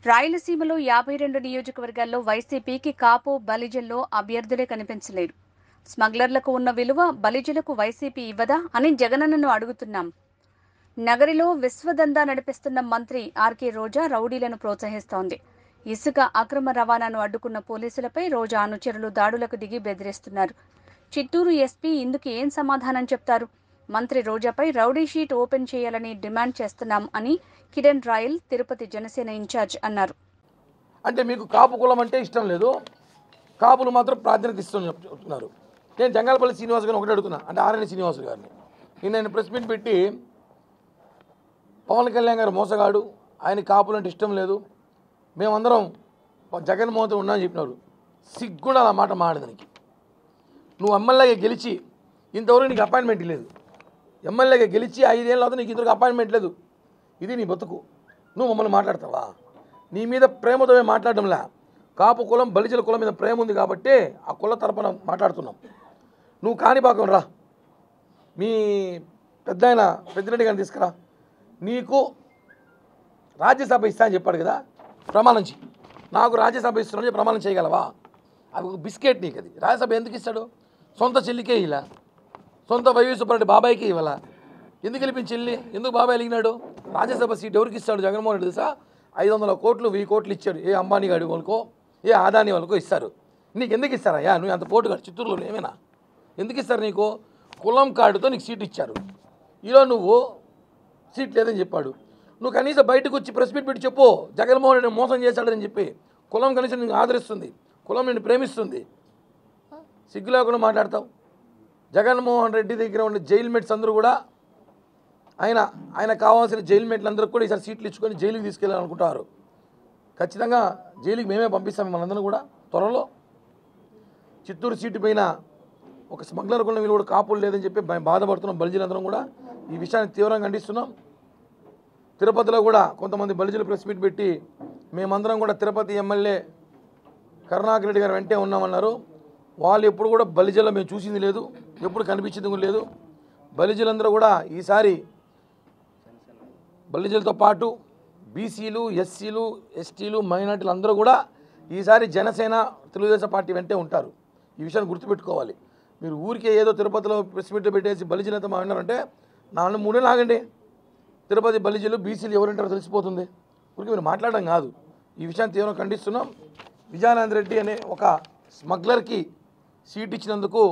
రాయలసీమలో 52 నియోజకవర్గాల్లో వైసీపీకి కాపు బలిజల్లో అభ్యర్థులే కనిపించలేరు. స్మగ్లర్లకు ఉన్న విలువ బలిజలకు వైసీపీ ఇవ్వదా అని జగనన్నను అడుగుతున్నాం. నగరిలో విశ్వదందా నడిపిస్తున్న మంత్రి ఆర్కే రోజా రౌడీలను ప్రోత్సహిస్తోంది. ఇసుక అక్రమ రవాణాను అడ్డుకున్న పోలీసులపై రోజా అనుచరులు దాడులకు దిగి బెదిరిస్తున్నారు. చిత్తూరు ఎస్పీ ఇందుకు ఏం సమాధానం చెప్తారు? మంత్రి రోజాపై రౌడీ షీట్ ఓపెన్ చేయాలని డిమాండ్ చేస్తున్నాం అని కిరణ్ రాయల్ తిరుపతి జనసేన ఇన్ఛార్జ్ అన్నారు. అంటే మీకు కాపు కులం అంటే ఇష్టం లేదు, కాపులు మాత్రం ప్రాధాన్యత ఇస్తామని చెప్తున్నారు. నేను జంగాలపల్లి శ్రీనివాస్ గారిని ఒకటి అడుగుతున్నా, అంటే ఆర్ఎన్ శ్రీనివాస్ గారిని. నేను ప్రెస్ మీట్ పెట్టి పవన్ కళ్యాణ్ గారు మోసగాడు, ఆయన కాపులు అంటే ఇష్టం లేదు, మేమందరం జగన్మోహన్ ఉన్నామని చెప్పినారు. సిగ్గుండా అలా మాట మాడదానికి. నువ్వు ఎమ్మెల్యేగా గెలిచి ఇంతవరకు నీకు అపాయింట్మెంట్ లేదు. ఎమ్మెల్యేగా గెలిచి 5 ఏళ్ళ అవుతుంది, నీకు ఇంతవరకు అపాయింట్మెంట్ లేదు. ఇది నీ బతుకు. నువ్వు మమ్మల్ని మాట్లాడతావా? నీ మీద ప్రేమతో మాట్లాడడంలా. కాపు కులం బలిజల కులం మీద ప్రేమ ఉంది కాబట్టి ఆ కుల తరపున మాట్లాడుతున్నాం. నువ్వు కాణిపాకం రా, మీ పెద్దాయన పెద్దిరెడ్డి గారిని తీసుకురా, నీకు రాజ్యసభ ఇస్తా అని చెప్పాడు కదా, ప్రమాణం చేయి. నాకు రాజ్యసభ ఇస్తున్నాను ప్రమాణం చేయగలవా? అది ఒక బిస్కెట్ నీకు. అది రాజ్యసభ ఎందుకు ఇస్తాడు? సొంత చెల్లికే ఇలా, సొంత వైవి సుబ్బారెడ్డి బాబాయికి ఇవ్వాల. ఎందుకు గెలిపించి చెల్లి? ఎందుకు బాబాయ్ వెలిగినాడు? రాజ్యసభ సీట్ ఎవరికి ఇస్తాడు జగన్మోహన్ రెడ్డి తెలుసా? 500 కోట్లు 1000 కోట్లు ఇచ్చాడు. ఏ అంబానీ గాడి వాళ్ళకో, ఏ ఆదాని వాళ్ళకో ఇస్తారు. నీకు ఎందుకు ఇస్తారయ్యా? నువ్వు అంత పోటుగాడు చిత్తూరులో ఏమైనా ఎందుకు ఇస్తారు నీకు? కులం కార్డుతో నీకు సీట్ ఇచ్చారు. ఈరోజు నువ్వు సీట్ లేదని చెప్పాడు. నువ్వు కనీసం బయటకు వచ్చి ప్రెస్ మీట్ పెట్టి చెప్పు, జగన్మోహన్ రెడ్డి మోసం చేశాడని చెప్పి. కులం కనీసం నిన్ను ఆదరిస్తుంది, కులం నిన్ను ప్రేమిస్తుంది. సిగ్గు లేకుండా మాట్లాడతావు. జగన్మోహన్ రెడ్డి దగ్గర ఉన్న జైలు మేట్స్ అందరూ కూడా ఆయన కావాల్సిన జైలు మేట్లందరూ కూడా ఈసారి సీట్లు ఇచ్చుకొని జైలుకి తీసుకెళ్ళాలనుకుంటారు. ఖచ్చితంగా జైలుకి మేమే పంపిస్తాం మనందరం కూడా త్వరలో. చిత్తూరు సీటు పైన ఒక స్మగ్లర్ కొన్న వీళ్ళు కూడా కాపులు లేదని చెప్పి బాధపడుతున్నాం. బలిజలందరం కూడా ఈ విషయాన్ని తీవ్రంగా ఖండిస్తున్నాం. తిరుపతిలో కూడా కొంతమంది బలిజలు ప్రెస్ మీట్ పెట్టి మేమందరం కూడా తిరుపతి ఎమ్మెల్యే కరుణాకర్ రెడ్డి గారు వెంటే ఉన్నామన్నారు. వాళ్ళు ఎప్పుడు కూడా బలిజలో మేము చూసింది లేదు, ఎప్పుడు కనిపించింది కూడా లేదు. బలిజలందరూ కూడా ఈసారి బలిజలతో పాటు బీసీలు, ఎస్సీలు, ఎస్టీలు, మైనార్టీలు అందరూ కూడా ఈసారి జనసేన తెలుగుదేశం పార్టీ వెంటే ఉంటారు. ఈ విషయాన్ని గుర్తుపెట్టుకోవాలి. మీరు ఊరికే ఏదో తిరుపతిలో ప్రెస్ మీట్ పెట్టేసి బలిజలంతా మా విన్నారంటే 4-3 నెలలు ఆగండి. తిరుపతి బలిజలు బీసీలు ఎవరంటారో తెలిసిపోతుంది. ఊరికి మీరు మాట్లాడడం కాదు. ఈ విషయాన్ని తీవ్రంగా ఖండిస్తున్నాం. విజయానంద రెడ్డి అనే ఒక స్మగ్లర్కి సీట్ ఇచ్చినందుకు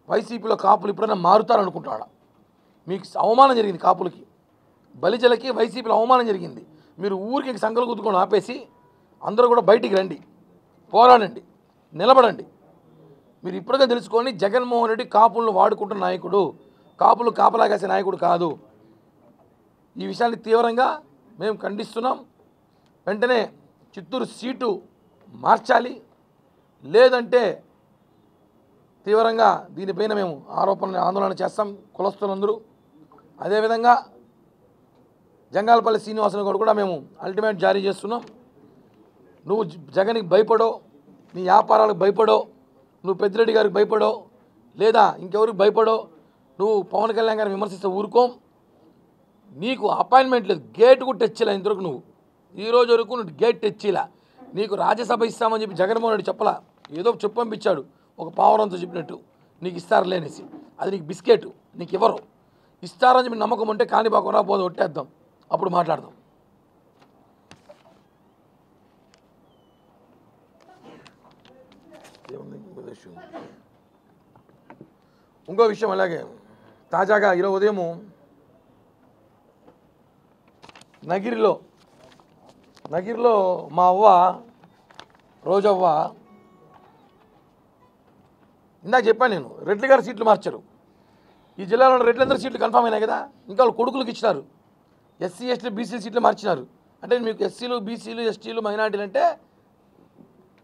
వైసీపీలో కాపులు ఎప్పుడైనా మారుతారనుకుంటాడా? మీకు అవమానం జరిగింది. కాపులకి బలిజలకి వైసీపీలో అవమానం జరిగింది. మీరు ఊరికి సంకలు గుద్దుకొని ఆపేసి అందరూ కూడా బయటికి రండి, పోరాడండి, నిలబడండి. మీరు ఇప్పటికే తెలుసుకొని జగన్మోహన్ రెడ్డి కాపులను వాడుకుంటున్న నాయకుడు, కాపులు కాపలాగాసే నాయకుడు కాదు. ఈ విషయాన్ని తీవ్రంగా మేము ఖండిస్తున్నాం. వెంటనే చిత్తూరు సీటు మార్చాలి, లేదంటే తీవ్రంగా దీనిపైన మేము ఆందోళన చేస్తాం కులస్తులందరూ. అదేవిధంగా జంగాలపల్లి శ్రీనివాసన్ గారు కూడా మేము అల్టిమేట్ జారీ చేస్తున్నాం. నువ్వు జగన్కి భయపడో, నీ వ్యాపారాలకు భయపడో, నువ్వు పెద్దిరెడ్డి గారికి భయపడో, లేదా ఇంకెవరికి భయపడో నువ్వు పవన్ కళ్యాణ్ గారిని విమర్శిస్తే ఊరుకోం. నీకు అపాయింట్మెంట్ లేదు, గేట్ కూడా తెచ్చిలా. ఇంతవరకు నువ్వు ఈరోజు వరకు నువ్వు గేట్ తెచ్చిలా. నీకు రాజ్యసభ ఇస్తామని చెప్పి జగన్మోహన్ రెడ్డి చెప్పలా, ఏదో చెప్పు పంపించాడు ఒక పావురంతో చెప్పినట్టు. నీకు ఇస్తారులే అనేసి. అది నీకు బిస్కెట్, నీకు ఇవ్వరు. ఇస్తారని చెప్పి నమ్మకం ఉంటే కాణిపాకం రా, పోదు ఒట్టేద్దాం, అప్పుడు మాట్లాడదాం. ఇంకో విషయం అలాగే తాజాగా ఈరోజు ఉదయం నగిరిలో మా అవ్వ రోజవ్వ, ఇందాక చెప్పాను నేను, రెడ్డి గారి సీట్లు మార్చారు. ఈ జిల్లాలో ఉన్న రెడ్లందరూ సీట్లు కన్ఫామ్ అయినాయి కదా, ఇంకా వాళ్ళు కొడుకులకు ఇచ్చినారు. ఎస్సీ ఎస్టీ బీసీ సీట్లు మార్చినారు. అంటే మీకు ఎస్సీలు బీసీలు ఎస్టీలు మైనార్టీలు అంటే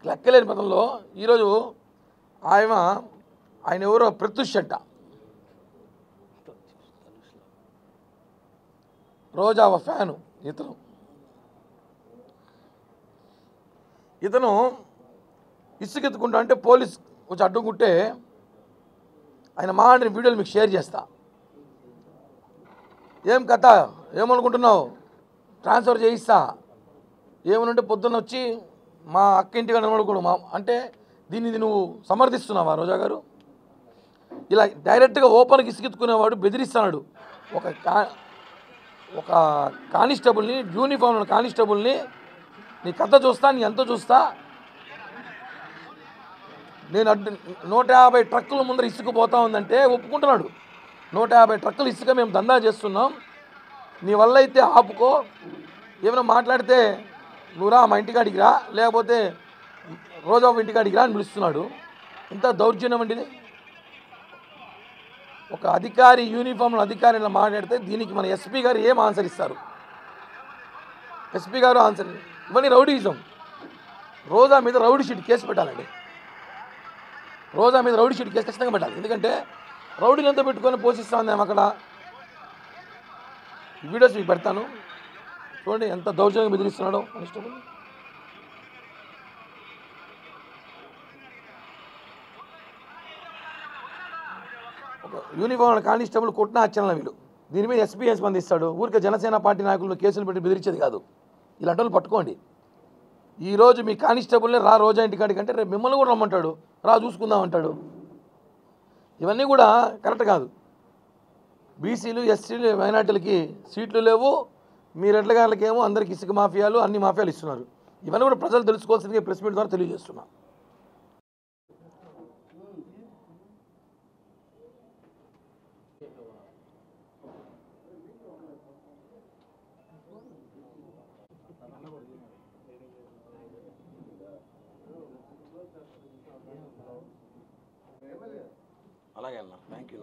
లెక్కలేని పదంలో. ఈరోజు ఆయన ఎవరో ప్రత్యుష్ అంట, రోజా ఫ్యాను. ఇతను ఇసుకెత్తుకుంటా అంటే పోలీస్ కొంచెం అడ్డుకుంటే ఆయన మాట్లాడిన వీడియోలు మీకు షేర్ చేస్తా. ఏం కథ, ఏమనుకుంటున్నావు, ట్రాన్స్ఫర్ చేయిస్తా, ఏమనంటే పొద్దున్న వచ్చి మా అక్క ఇంటిగా నిలబడకూడదు మా అంటే దీన్ని నువ్వు సమర్థిస్తున్నావా రోజా గారు? ఇలా డైరెక్ట్గా ఓపెన్కి ఇసుకెత్తుకునేవాడు బెదిరిస్తున్నాడు. ఒక ఒక కానిస్టేబుల్ని, యూనిఫామ్ కానిస్టేబుల్ని, నీ కథ చూస్తా, నీ ఎంత చూస్తా, నేను 150 ట్రక్కుల ముందర ఇసుక పోతా ఉందంటే ఒప్పుకుంటున్నాడు. 150 ట్రక్కులు ఇసుక మేము దందా చేస్తున్నాం, నీ వల్ల అయితే ఆపుకో, ఏమైనా మాట్లాడితే నువ్వు రా మా ఇంటికాడికి రా, లేకపోతే రోజా ఇంటికాడికి రా అని పిలుస్తున్నాడు. ఇంత దౌర్జన్యం అండి ఇది. ఒక అధికారి యూనిఫామ్లో అధికారిలో మాట్లాడితే దీనికి మన ఎస్పీ గారు ఏం ఆన్సర్ ఇస్తారు? ఎస్పీ గారు ఆన్సర్ ఇవన్నీ రౌడీయిజం. రోజా మీద రౌడీ షీట్ కేసు పెట్టాలండి. రోజా మీద రౌడీ షీట్ కేసు ఖచ్చితంగా పెట్టాలి. ఎందుకంటే రౌడీలంతా పెట్టుకొని పోషిస్తా ఉందేమో అక్కడ. వీడియోస్ మీకు పెడతాను చూడండి, ఎంత దౌర్జన్యంగా బెదిరిస్తున్నాడో కానిస్టేబుల్. ఒక యూనిఫామ్ కానిస్టేబుల్ కొట్టిన హత్యల వీళ్ళు. దీని మీద ఎస్పీ స్పందిస్తాడు. ఊరికే జనసేన పార్టీ నాయకులను కేసులు పెట్టి బెదిరించేది కాదు. ఇలాంటి వాళ్ళు పట్టుకోండి. ఈరోజు మీ కానిస్టేబుల్ని రా రోజా ఇంటికాడికి అంటే రేపు మిమ్మల్ని కూడా రమ్మంటాడు, రా చూసుకుందాం అంటాడు. ఇవన్నీ కూడా కరెక్ట్ కాదు. బీసీలు, ఎస్సీలు, మైనార్టీలకి సీట్లు లేవు, మీ రెడ్ల గారులకేమో అందరికి ఇసుక మాఫియాలు, అన్ని మాఫియాలు ఇస్తున్నారు. ఇవన్నీ కూడా ప్రజలు తెలుసుకోవాల్సిందిగా ప్రెస్ మీట్ ద్వారా తెలియజేస్తున్నా. అలాగే అన్న, థ్యాంక్ యూ.